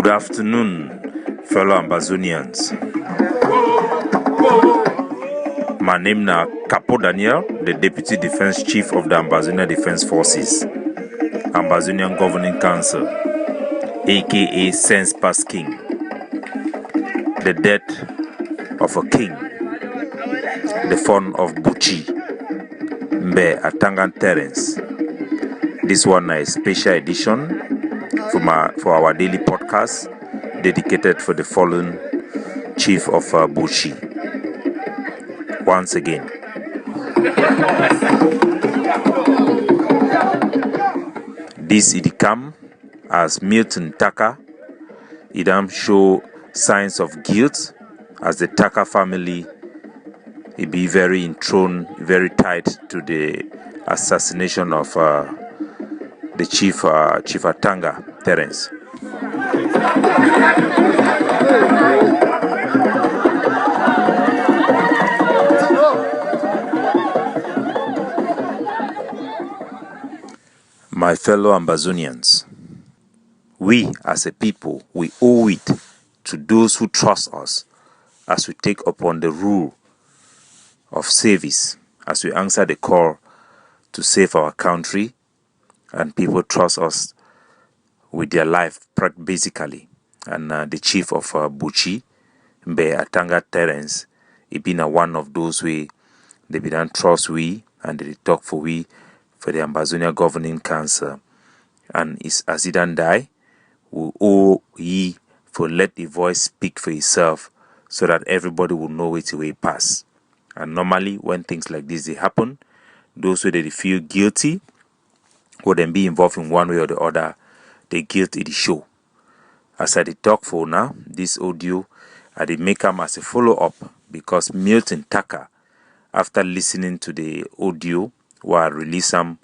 Good afternoon, fellow Ambazonians. My name is Capo Daniel, the Deputy Defense Chief of the Ambazonian Defense Forces, Ambazonian Governing Council, aka Sense Pass King, the death of a king, the son of Buchi, Mbeh, Atanga, Terence. This one is a special edition for our daily podcast dedicated for the fallen chief of Buchi. Once again, this it come as Milton Taka. It show signs of guilt as the Taka family be very enthroned, very tied to the assassination of the Chief Atanga, Terence. My fellow Ambazonians, we as a people, we owe it to those who trust us as we take upon the rule of service, as we answer the call to save our country, and people trust us with their life, basically. And the chief of Buchi, Mbeh, Atanga, Terence, he been one of those they be done trust we, and they talk for we, for the Ambazonia Governing Council. And as he done die, we owe ye for let the voice speak for itself, so that everybody will know which way pass. And normally, when things like this they happen, those who they feel guilty will then be involved in one way or the other. The guilt is the show. As I did talk for now, this audio I did make them as a follow-up because Milton Taka, after listening to the audio where I released them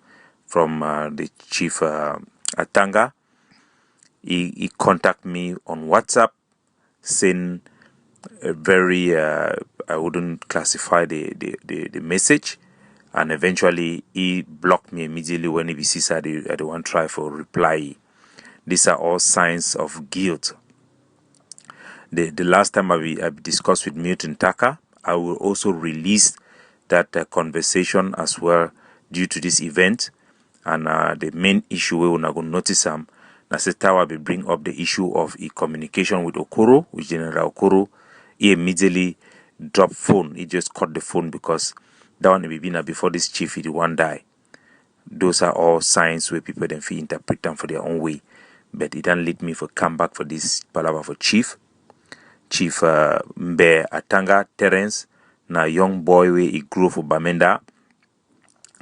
from the chief Atanga, he contacted me on WhatsApp saying a very I wouldn't classify the message, and eventually he blocked me immediately when he sees I don't want to try for reply. These are all signs of guilt. The last time I discussed with Milton Taka, I will also release that conversation as well due to this event. And the main issue we will not go notice Nasetawa will bring up the issue of communication with Kuru, with General Kuru. He immediately dropped phone. He just cut the phone because that one will be before this chief he one die. Those are all signs where people then feel interpret them for their own way. But it didn't lead me for come back for this palaver for Chief Mbeh Atanga Terence, na young boy where he grew for Bamenda,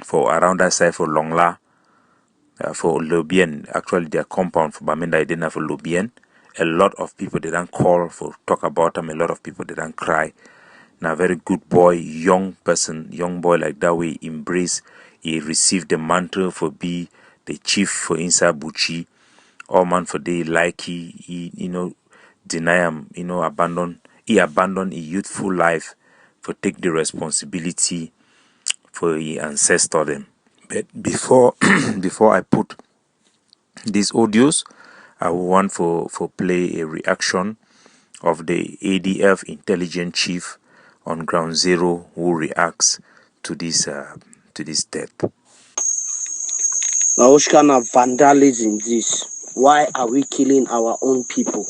for around that side for Longla, for Lobien. Actually, their compound for Bamenda, I didn't have for Lobien. A lot of people didn't call for talk about him. A lot of people didn't cry. Now, very good boy, young boy like that way embrace. He received the mantle for be the chief for inside Buchi. All man for they like he deny him, abandon. He abandoned a youthful life for take the responsibility for his ancestor them. But before I put these audios, I want for play a reaction of the ADF intelligence chief on ground zero who reacts to this death. Now, which kind of vandalism this? Why are we killing our own people?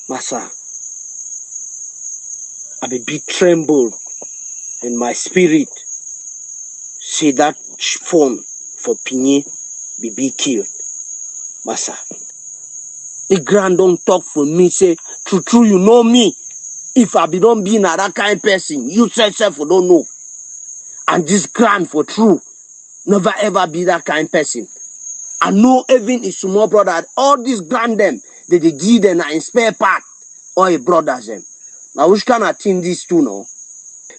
Massa, I be bit tremble in my spirit. See that phone for Pinye be killed. Massa, the grand don't talk for me, say, true, you know me. If I be don't be that kind of person, you self don't know. And this grand for true, never ever be that kind of person. I know even his small brother, all these grand them, they give them a spare part, or a brothers them. Now which kind of thing this too now?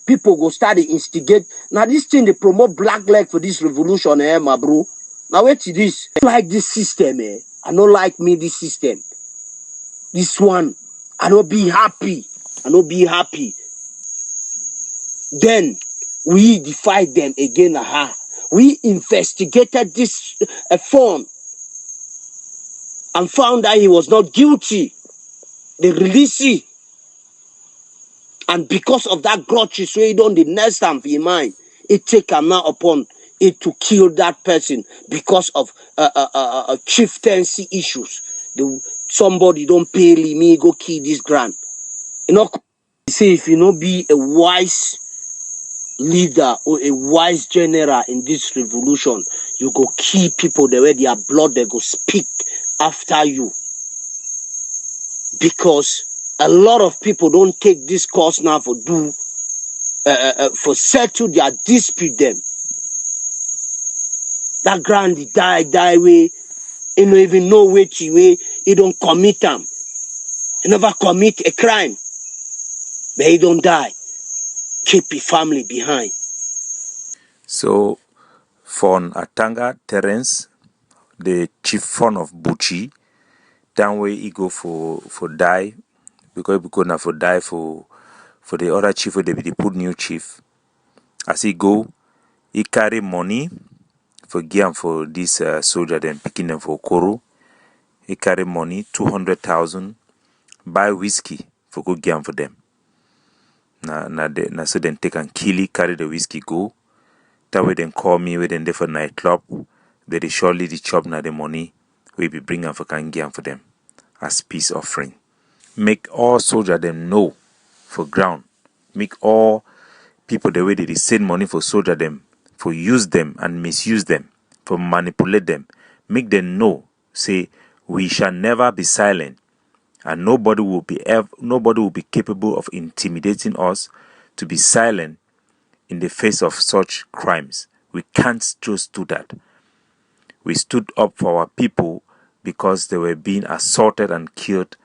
People go start to instigate. Now this thing they promote black leg for this revolution, my bro. Now wait to this. I like this system, I don't like me this system. This one, I don't be happy. Then we defied them again. We investigated this phone and found that he was not guilty. They release him. And because of that grudge, so he don't the next time in mind, it take him now upon it to kill that person because of chieftaincy issues. Somebody don't pay me go kill this grand. You know, say if you not be a wise leader or a wise general in this revolution, you go kill people the way their blood they go speak after you. Because a lot of people don't take this course now for settle their dispute them. That grand die way, you don't even know which way he don't commit them. He never commit a crime, but he don't die. Keep his family behind. So, for Atanga, Terence, the chief son of Buchi, that way he go for die, because he go now for die for the other chief, where they put new chief. As he go, he carry money for give for this soldier, then picking them for Kuru. He carry money 200,000, buy whiskey for go give for them. Na so then take and kill it, carry the whiskey go. That way then call me, we then there for nightclub. They surely the chop na the money we be bring for can give for them as peace offering. Make all soldier them know for ground. Make all people the way they send money for soldier them, for use them and misuse them, for manipulate them. Make them know, say we shall never be silent, and nobody will be capable of intimidating us to be silent in the face of such crimes. We can't just do that. We stood up for our people because they were being assaulted and killed,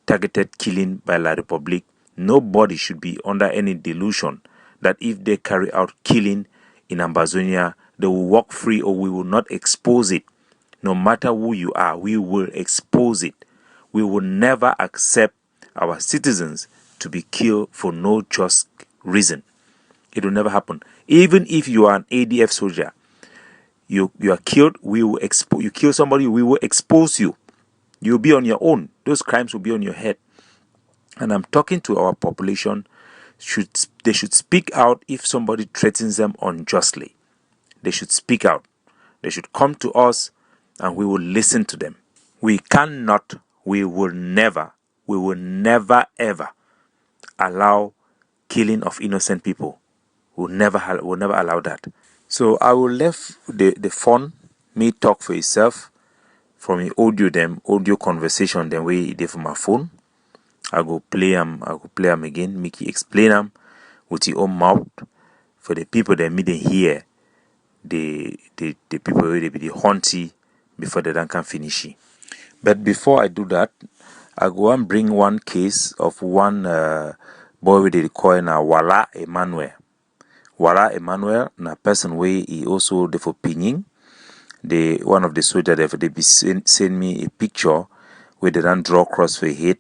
targeted killing by La Republique. Nobody should be under any delusion that if they carry out killing in Ambazonia, they will walk free, or we will not expose it. No matter who you are, we will expose it. We will never accept our citizens to be killed for no just reason. It will never happen. Even if you are an ADF soldier, you are killed, we will you kill somebody, we will expose you. You'll be on your own. Those crimes will be on your head. And I'm talking to our population. They should speak out if somebody threatens them unjustly. They should speak out. They should come to us and we will listen to them. We will never ever allow killing of innocent people. We'll never allow that. So I will leave the phone, me talk for itself, from the audio conversation, then we did from my phone. I go play them again, make you explain them with your own mouth for the people that me they hear, the people who they be the haunty before they don't can finish it. But before I do that, I go and bring one case of one boy with the call na Wala Emmanuel. Wala Emmanuel, na person way he also the for pinning. The one of the soldiers they be send me a picture where they don't draw cross for head,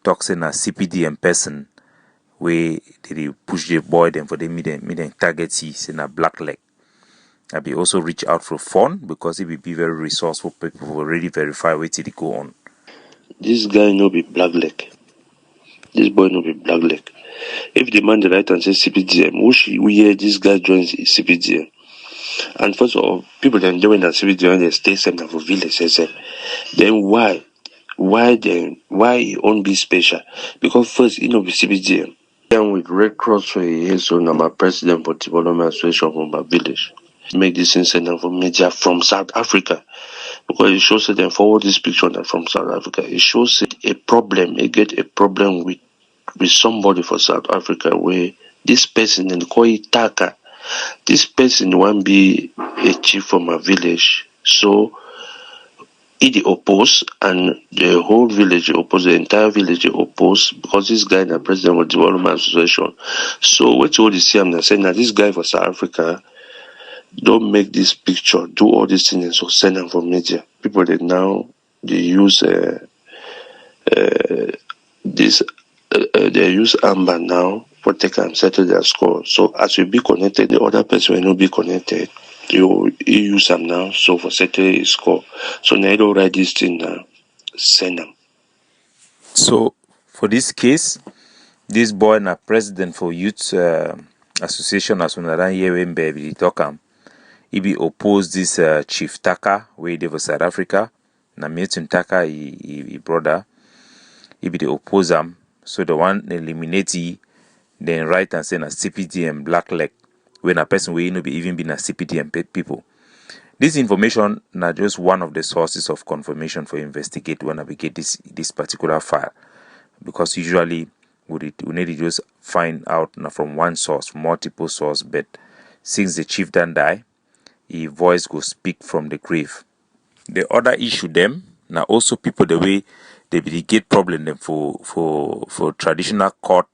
talking a CPD in person, where they push the boy them for the me target he in a black leg. I be also reach out for phone because it will be very resourceful. People will already verify where to go on. This guy no be black leg. This boy no be black leg. If the man the right and say CPDM, we hear this guy joins CPDM. And first of all, people then doing that CPDM they stay center for village. Then why he won't be special? Because first he no be CPDM. Then with Red Cross for years, so now my president for development association from my village. Make this incident for media from South Africa. Because it shows that they forward this picture from South Africa. It shows it a problem. It get a problem with somebody for South Africa where this person and call it Taka. This person won't be a chief from a village. So he oppose and the whole village oppose, the entire village oppose because this guy is the president of the Development Association. So what you see I'm saying that this guy for South Africa don't make this picture, do all these things and so send them for media. People that now they use they use Amba now for take and settle their score. So as you be connected, the other person will not be connected. You use them now, so for settle his score. So now you don't write this thing now. send them. So for this case, this boy na president for youth association as una don hear when Mbeh be talk am. He be oppose this Chief Taka wey dey for South Africa. Na Milton Taka he brother. He be dey oppose am. So the one eliminate he, then write and say na CPDM black leg. When a person wey no be even be na CPDM people. This information na just one of the sources of confirmation for investigate when I be get this particular file, because usually we need to just find out na from one source, multiple source, but since the chief done die, his voice go speak from the grave. The other issue them now also people the way they be get problem them for traditional court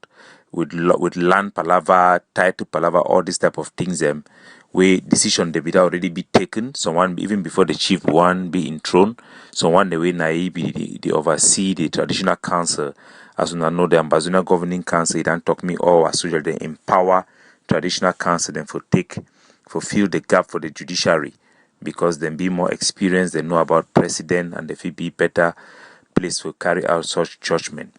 with land palaver, title palaver, all this type of things them where decision they be already be taken. Someone even before the chief one be enthroned, someone the way naive be the oversee the traditional council. As you know, the Ambazonia governing council, it don't talk me all as usual they empower traditional council them for fill the gap for the judiciary, because them be more experienced, they know about precedent, and they feel be better place to carry out such judgment.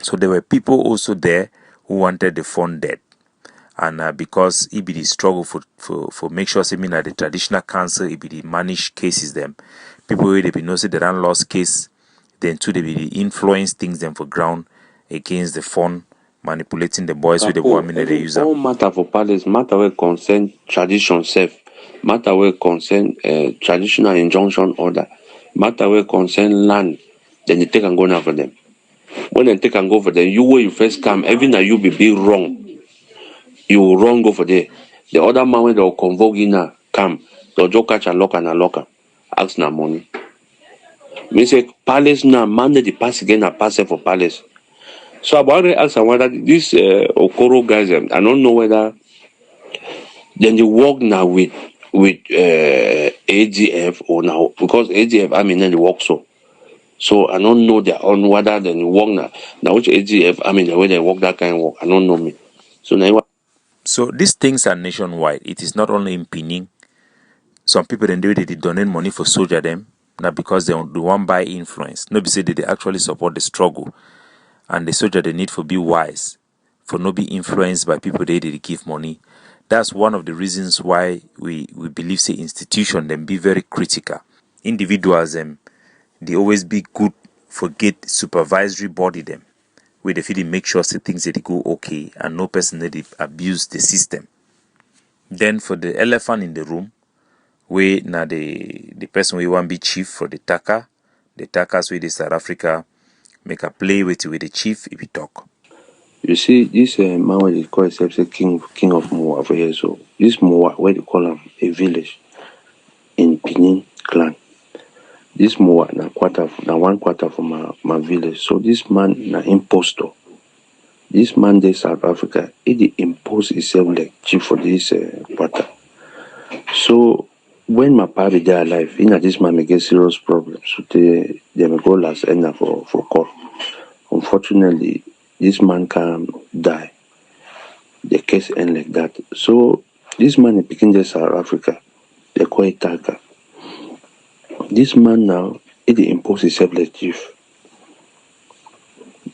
So there were people also there who wanted the fund dead, and because it be the struggle for make sure say me that the traditional council it be the manage cases them, people where they be know say they don't lost case, then too they be the influence things them for ground against the fund, manipulating the boys with the women that they use them. All matter for palace, matter where concern tradition self, matter where concern traditional injunction order, matter where concern land, then they take and go now for them. When they take and go for them, you where you first come, even now you be big wrong. You wrong go for there. The other man when they'll convoke in now come, they'll just catch a locker, ask na money. Me say palace now, man the pass again a pass for palace. So I already asked whether these Okoro guys, I don't know whether then they work now with AGF or now, because AGF I mean then they work so I don't know their own whether then they work now which AGF I mean the way they work that kind of work I don't know me. So now So these things are nationwide. It is not only in Pinning. Some people then they donate money for soldier them, not because they want buy influence. No be say they actually support the struggle, and the soldier they need for be wise, for not be influenced by people they give money. That's one of the reasons why we believe say institution them be very critical. Individuals them they always be good for get supervisory body them, where they feel make sure say things that they go okay and no person that they abuse the system. Then for the elephant in the room, where now the person we want be chief for the Takas with the South Africa make a play with the chief if we talk. you see this man where they call himself say king of Moa for here. So this Moa where they call him a village in Pinin clan. This Moa na one quarter for my village. So this man na impostor. This man dey South Africa, he dey impose himself like chief for this quarter. So when my party dey alive, this man may get serious problems. So they may go last end for court. Unfortunately, this man can die. The case end like that. So this man is picking the South Africa. They call it Atanga. This man now, he dey impose himself like chief.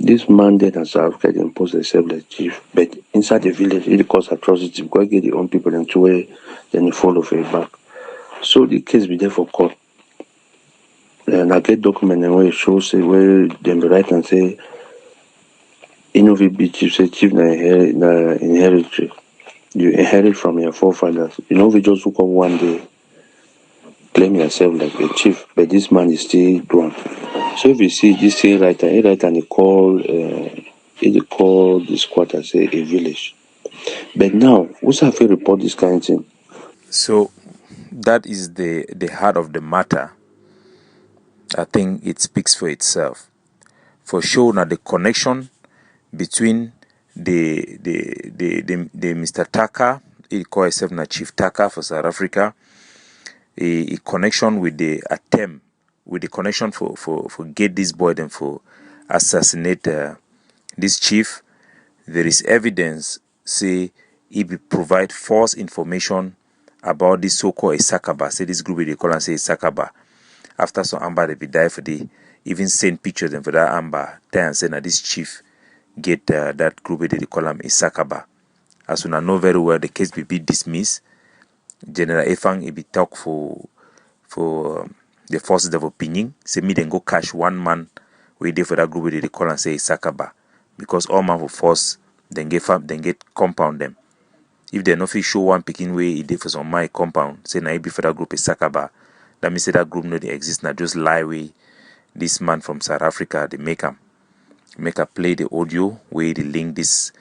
This man then in South Africa impose himself like chief, but inside the village it cause atrocity because get the own people and to where then they follow for it back. So the case be there for court. And I get document and where it shows say where them write and say be chief, say chief na inherit. You inherit from your forefathers. We just woke up one day claim yourself like a chief, but this man is still grown. So if you see this thing writer, and he call this quarter say a village. But now, who's have to report this kind of thing? So that is the heart of the matter. I think it speaks for itself. For sure now the connection between the Mr. Taka, he call himself na Chief Taka for South Africa, a connection with the attempt, with the connection for get this boy then for assassinate this chief. There is evidence say he be provide false information about this so-called Isakaba. Say this group they call and say Isakaba, After some Amba they be die for the even send pictures them for that Amba. Terrence say that this chief get that group they call him Isakaba. As we know very well, the case be dismissed. General Efang he be talk for the forces of opinion. Say me then go catch one man we dey for that group they call and say Isakaba, because all man for force then get compound them. If they no fit show one picking way it did for some my compound, say na be for that group is Sakaba. That means say that group no they exist now, just lie way this man from South Africa they make a play the audio where they link this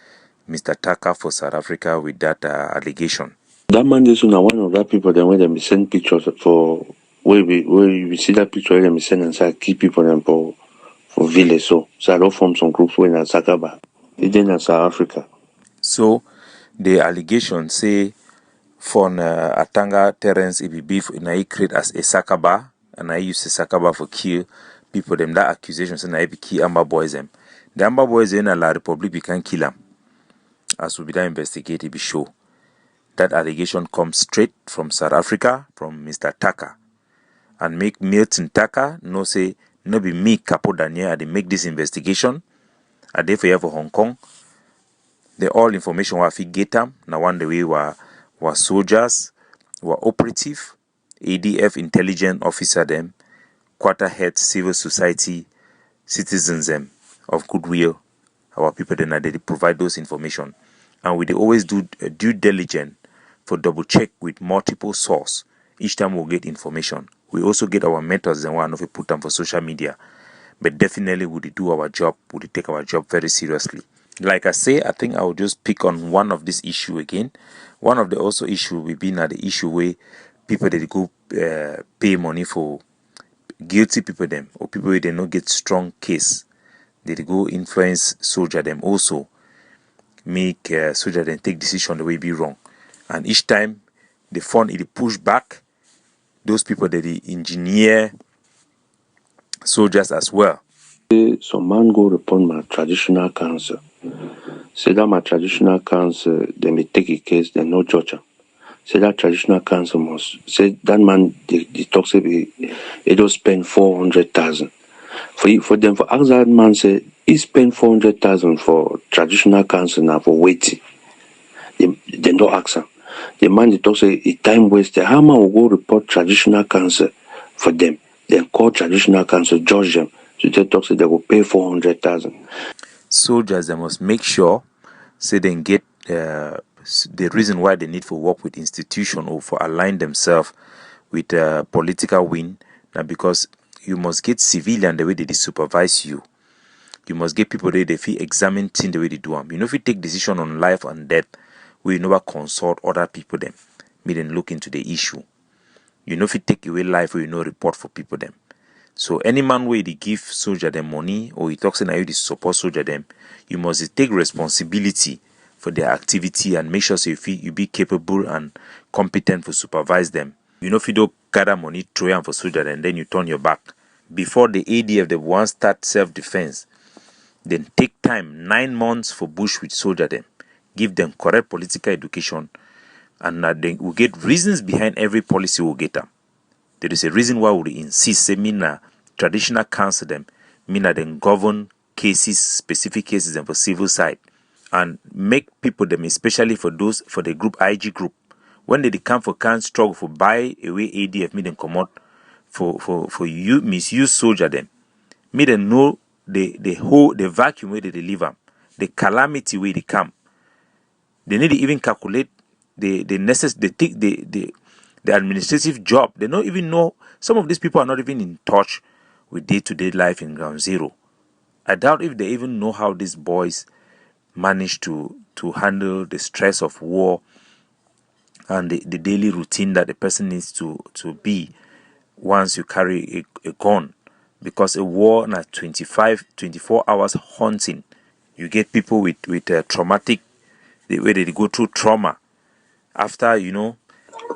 Mr. Taka for South Africa with that allegation. That man is one of that people then when they send pictures for where we see that picture them send and say keep people them for village so I don't form some groups when in Sakaba. It's in South Africa. So the allegation say for Atanga Terrence it be beef na he create as a Sakaba and I use a Sakaba for kill people them. That accusation say na he be kill Amba boys them. The Amba boys in La Republic we can kill them. As we be that investigate it be show. That allegation comes straight from South Africa, from Mr. Taka. And make Milton Taka no say no be me Capo Daniel they make this investigation. I dey for here for Hong Kong. The all information we fi get them. Now one the way were soldiers, were operative, ADF intelligence officer them, quarter head civil society, citizens them of goodwill. Our people then they provide those information. And we they always do due diligence for double check with multiple source. Each time we'll get information. We also get our methods and one of it put them for social media. But definitely we do our job, we take our job very seriously. Like I say, I think I will just pick on one of this issue again. One of the also issue will be now the issue where people that go pay money for guilty people them or people where they not get strong case. They go influence soldier them also make soldier then take decision the way be wrong. And each time the fund it push back those people that they engineer soldiers as well. Some man go upon my traditional council. Say that my traditional council, they may take a case, they no judge him. Say that traditional council must say that man they talk say he don't spend 400,000. For them for ask that man say he spend 400,000 for traditional council now for waiting. They don't ask him. The man they talk say a time wasted. How man will go report traditional council for them? Then call traditional council, judge them. So they talk say they will pay 400,000. Soldiers they must make sure say they get the reason why they need for work with institution or for align themselves with political win. Now because you must get civilian the way they supervise you. You must get people there they feel examine thing the way they do them. You know if you take decision on life and death, we never consult other people them. Me then look into the issue. You know if you take away life, we no report for people them. So any man where they give soldier them money or he talks now you support soldier them, you must take responsibility for their activity and make sure so you be capable and competent for supervise them. You know if you don't gather money, throw them for soldier and then you turn your back. Before the ADF they want start self-defense, then take time 9 months for bush with soldier them, give them correct political education, and then we get reasons behind every policy we'll get them. There is a reason why we insist say mina traditional council them, mina then govern cases, specific cases and for civil side, and make people them, especially for those for the group IG group, when they come for can struggle for buy away ADF, me then come out for you misuse soldier them. Me then know the whole the vacuum where they deliver, the calamity where they come. They need to even calculate the administrative job. They don't even know. Some of these people are not even in touch with day-to-day life in ground zero. I doubt if they even know how these boys manage to handle the stress of war and the daily routine that the person needs to be once you carry a gun. Because a war na 24 hours hunting. You get people with traumatic, the way they go through trauma after, you know.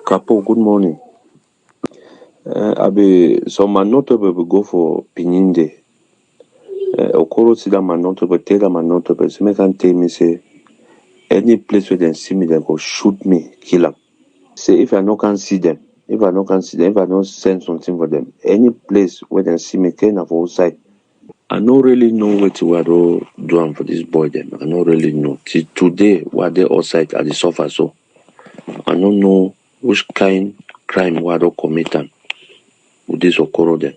Capo, good morning. I be some man notable will go for Pininde. Okoro see that man notable, tell that man notable. So make can tell me say any place where they see me, they go shoot me, kill them. Say if I no can see them, If I don't can see them, if I don't send something for them, any place where they see me, kind of outside. I don't really know what we are doing for this boy them. I don't really know. Till today, while they outside at the sofa, so I don't know which kind crime we are commit them with this Okoro them.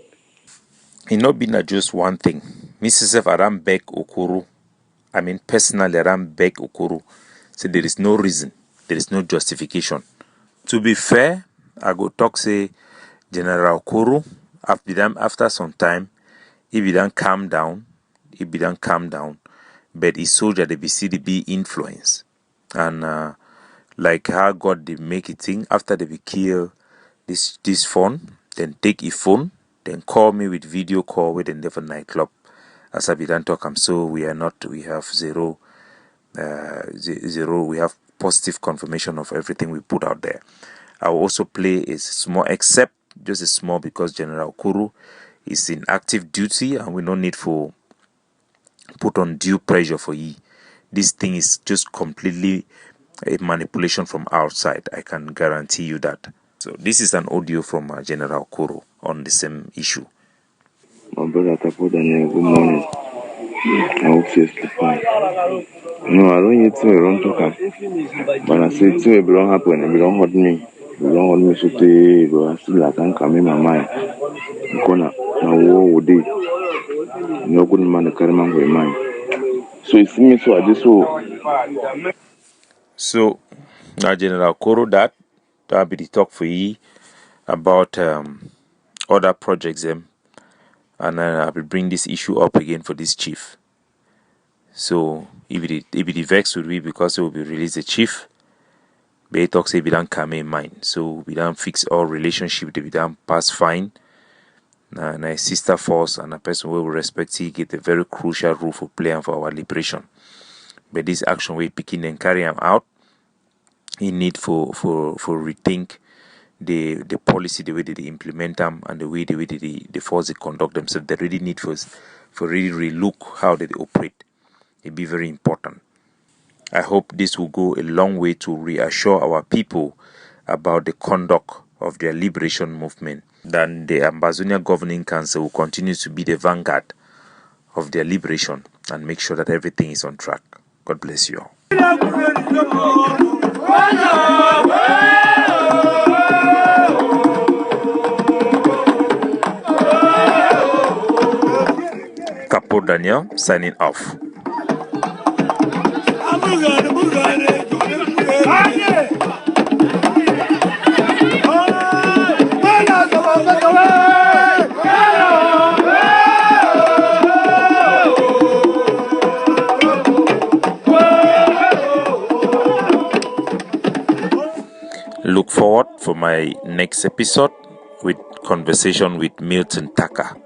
It not been just one thing. Mrs. Aram beg Okuru. I mean, personally, Aram beg Okuru. So there is no reason. There is no justification. To be fair, I go talk say General Kuru after some time, if he don't calm down, but his soldier they be see the be influence. And like how God they make it thing after they be kill this phone, then take a phone, then call me with video call with the for nightclub. As I be done talk, so we have zero, we have positive confirmation of everything we put out there. I will also play a small, except just a small, because General Kuru is in active duty and we don't need for put on due pressure for ye. This thing is just completely a manipulation from outside. I can guarantee you that. So this is an audio from General Kuru on the same issue. My brother Tapo Daniel, good morning. I hope you're still fine. No, I don't need to run to come. But I say to it don't happen, it don't hurt me. It don't hurt me so to I still like can come in my mind. Because now war would day. No good man to carry man with mind. So it's me so I just so So now General Kuru that be the talk for ye about other projects and I will bring this issue up again for this chief. So if it vex with me because it will be released the chief, but it talks say we don't come in mind. So we don't fix our relationship, we don't pass fine. And a sister force and a person we will respect he get a very crucial role for playing for our liberation. But this action we picking and carry them out, he need for rethink the policy, the way they implement them, and the way they force they conduct themselves. They really need for really relook how they operate. It be very important. I hope this will go a long way to reassure our people about the conduct of their liberation movement. Then the Ambazonia Governing Council will continue to be the vanguard of their liberation and make sure that everything is on track. God bless you all. Capo Daniel signing off. Look forward for my next episode with conversation with Milton Tucker.